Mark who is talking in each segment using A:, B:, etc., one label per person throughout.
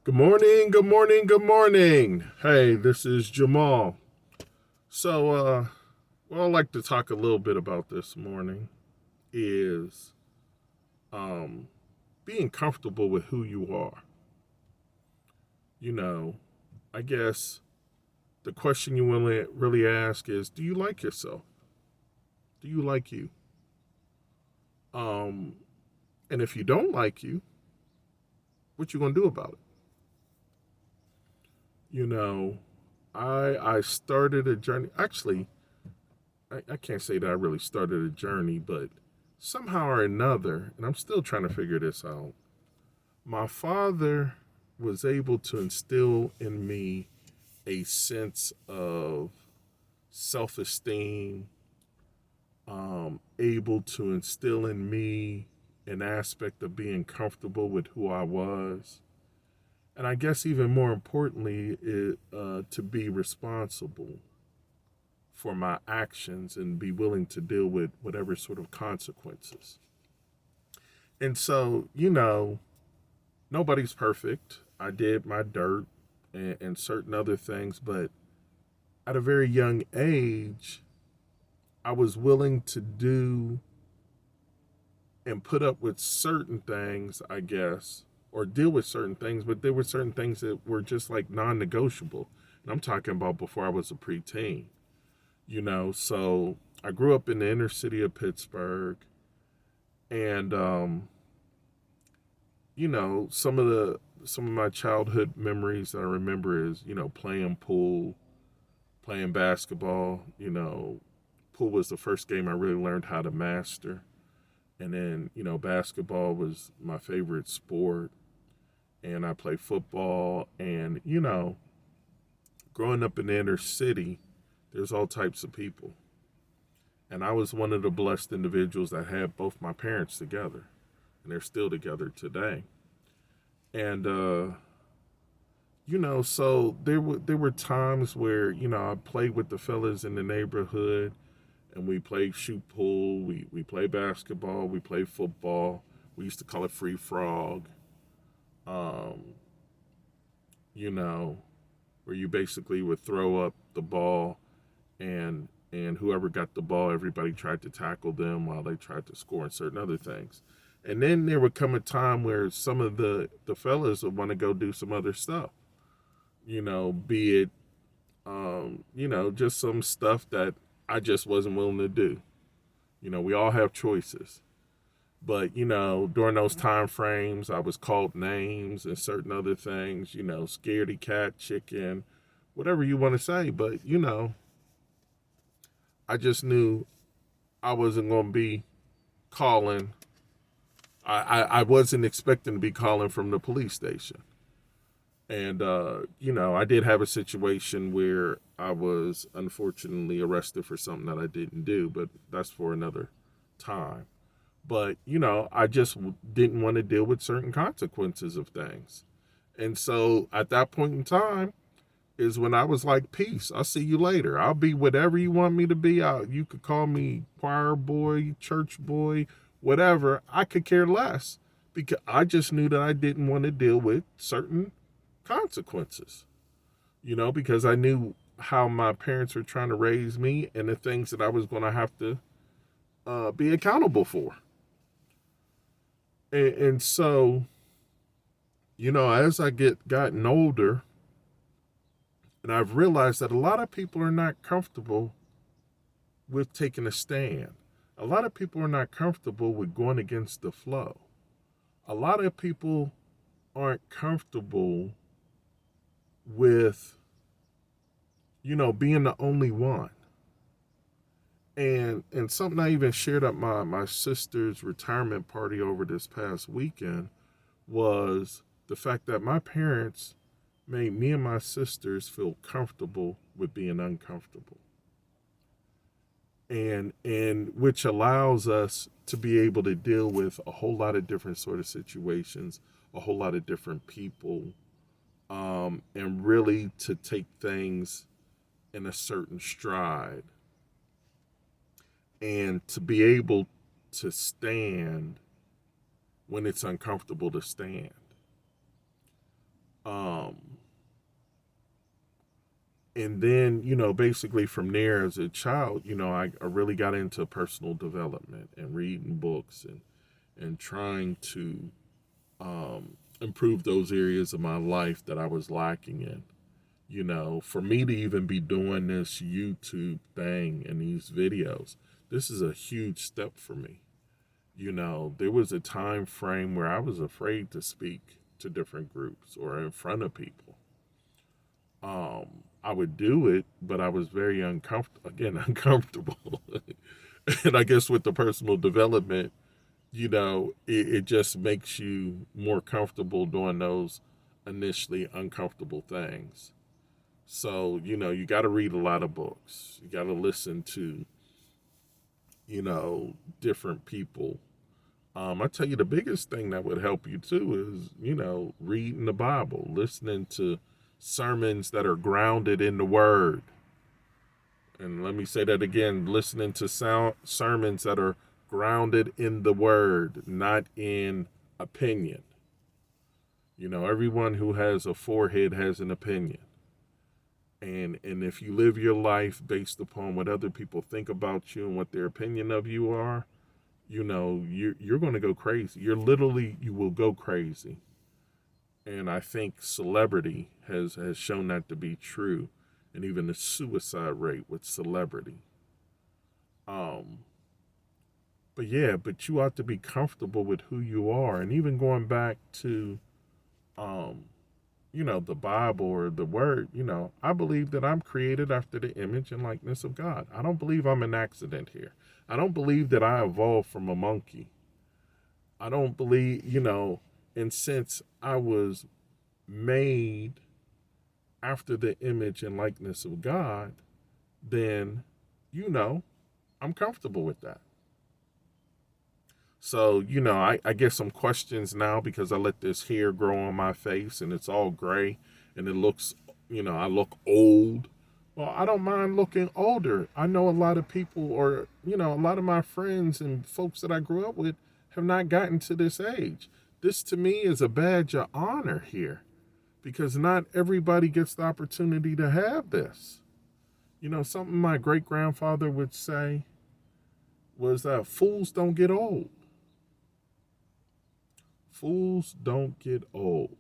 A: Good morning, good morning, good morning. Hey, this is Jamal. What I'd like to talk a little bit about this morning is um, being comfortable with who you are. You know, I guess the question you really ask is, do you like yourself? Do you like you? Um, and if you don't like you, what you gonna do about it? You know, I started a journey. Actually, I can't say that I really started a journey, but somehow or another, and I'm still trying to figure this out, my father was able to instill in me a sense of self esteem, able to instill in me an aspect of being comfortable with who I was. And I guess even more importantly, to be responsible for my actions and be willing to deal with whatever sort of consequences. And so, nobody's perfect. I did my dirt and certain other things, but at a very young age, I was willing to do and put up with certain things, I guess, or deal with certain things, but there were certain things that were just like non negotiable. And I'm talking about before I was a preteen, so I grew up in the inner city of Pittsburgh, and some of my childhood memories that I remember is playing pool, playing basketball. Pool was the first game I really learned how to master, and then basketball was my favorite sport, and I played football, and growing up in the inner city, there's all types of people, and I was one of the blessed individuals that had both my parents together, and they're still together today, and so there were times where I played with the fellas in the neighborhood, and we played shoot pool, we played basketball, we played football. We used to call it free frog. Um, you know, where you basically would throw up the ball, and whoever got the ball, everybody tried to tackle them while they tried to score and certain other things. And then there would come a time where some of the fellas would want to go do some other stuff. Be it just some stuff that I just wasn't willing to do. We all have choices. But, during those time frames, I was called names and certain other things, scaredy cat, chicken, whatever you want to say. But, I just knew I wasn't going to be calling. I wasn't expecting to be calling from the police station. And, I did have a situation where I was unfortunately arrested for something that I didn't do, but that's for another time. But, I just didn't want to deal with certain consequences of things. And so at that point in time is when I was like, peace, I'll see you later. I'll be whatever you want me to be. You could call me choir boy, church boy, whatever. I could care less because I just knew that I didn't want to deal with certain consequences, because I knew how my parents were trying to raise me and the things that I was going to have to be accountable for. And so, as I gotten older, and I've realized that a lot of people are not comfortable with taking a stand. A lot of people are not comfortable with going against the flow. A lot of people aren't comfortable with, being the only one. And something I even shared at my sister's retirement party over this past weekend was the fact that my parents made me and my sisters feel comfortable with being uncomfortable, and which allows us to be able to deal with a whole lot of different sort of situations, a whole lot of different people, and really to take things in a certain stride, and to be able to stand when it's uncomfortable to stand. Um, and then, basically from there as a child, I really got into personal development and reading books and trying to improve those areas of my life that I was lacking in. For me to even be doing this YouTube thing and these videos, this is a huge step for me. There was a time frame where I was afraid to speak to different groups or in front of people. I would do it, but I was very uncomfortable. Again, uncomfortable. And I guess with the personal development, it just makes you more comfortable doing those initially uncomfortable things. So, you got to read a lot of books. You got to listen to, different people. I tell you, the biggest thing that would help you too is, reading the Bible, listening to sermons that are grounded in the Word. And let me say that again, listening to sermons that are grounded in the Word, not in opinion. Everyone who has a forehead has an opinion. And if you live your life based upon what other people think about you and what their opinion of you are, you're going to go crazy. You will go crazy. And I think celebrity has shown that to be true, and even the suicide rate with celebrity. Um, but you ought to be comfortable with who you are, and even going back to, um, the Bible or the Word. I believe that I'm created after the image and likeness of God. I don't believe I'm an accident here. I don't believe that I evolved from a monkey. I don't believe, and since I was made after the image and likeness of God, then, I'm comfortable with that. So, I get some questions now because I let this hair grow on my face and it's all gray and it looks, I look old. Well, I don't mind looking older. I know a lot of people, or, a lot of my friends and folks that I grew up with have not gotten to this age. This to me is a badge of honor here because not everybody gets the opportunity to have this. Something my great grandfather would say was that fools don't get old. Fools don't get old.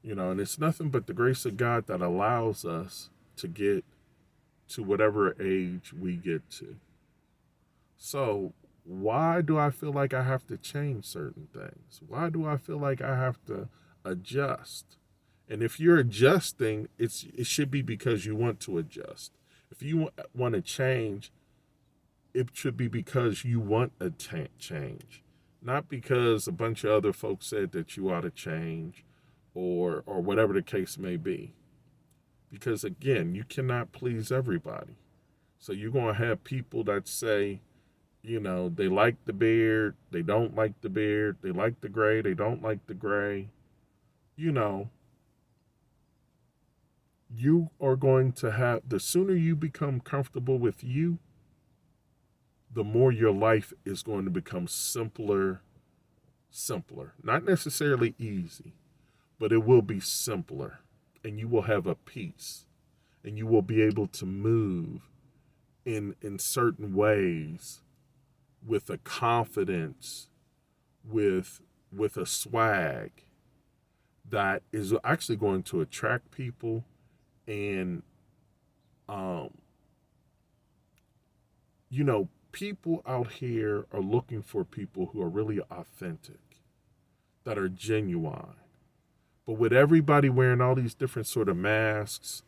A: And it's nothing but the grace of God that allows us to get to whatever age we get to. So, why do I feel like I have to change certain things? Why do I feel like I have to adjust? And if you're adjusting, it should be because you want to adjust. If you want to change, it should be because you want a change, not because a bunch of other folks said that you ought to change or whatever the case may be. Because again, you cannot please everybody. So you're going to have people that say, they like the beard, they don't like the beard, they like the gray, they don't like the gray. You are going to have, the sooner you become comfortable with you, the more your life is going to become simpler. Not necessarily easy, but it will be simpler. And you will have a peace. And you will be able to move in certain ways with a confidence, with a swag that is actually going to attract people and um people out here are looking for people who are really authentic, that are genuine. But with everybody wearing all these different sort of masks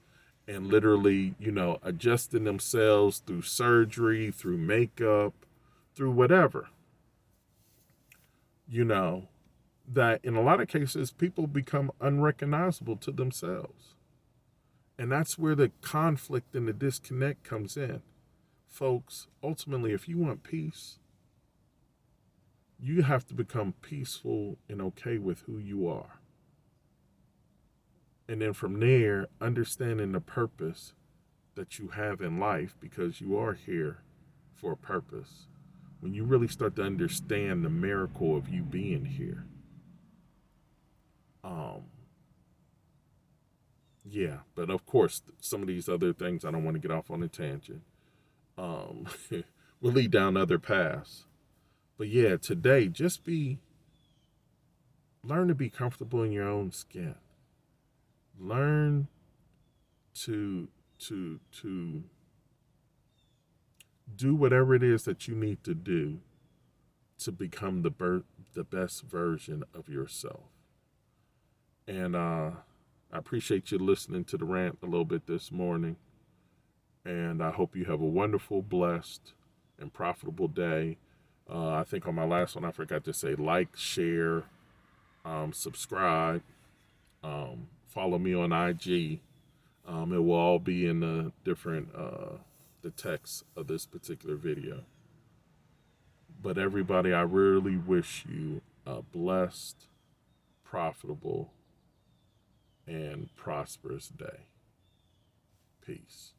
A: and literally, adjusting themselves through surgery, through makeup, through whatever, you know, that in a lot of cases, people become unrecognizable to themselves. And that's where the conflict and the disconnect comes in. Folks, ultimately, if you want peace, you have to become peaceful and okay with who you are. And then from there, understanding the purpose that you have in life, because you are here for a purpose. When you really start to understand the miracle of you being here, Um, yeah, but of course, some of these other things, I don't want to get off on a tangent. Um, will lead down other paths. But yeah, today, learn to be comfortable in your own skin. Learn to to do whatever it is that you need to do to become the best version of yourself. And I appreciate you listening to the rant a little bit this morning. And I hope you have a wonderful, blessed, and profitable day. I think on my last one, I forgot to say like, share, subscribe, follow me on IG. It will all be in the different the text of this particular video. But everybody, I really wish you a blessed, profitable, and prosperous day. Peace.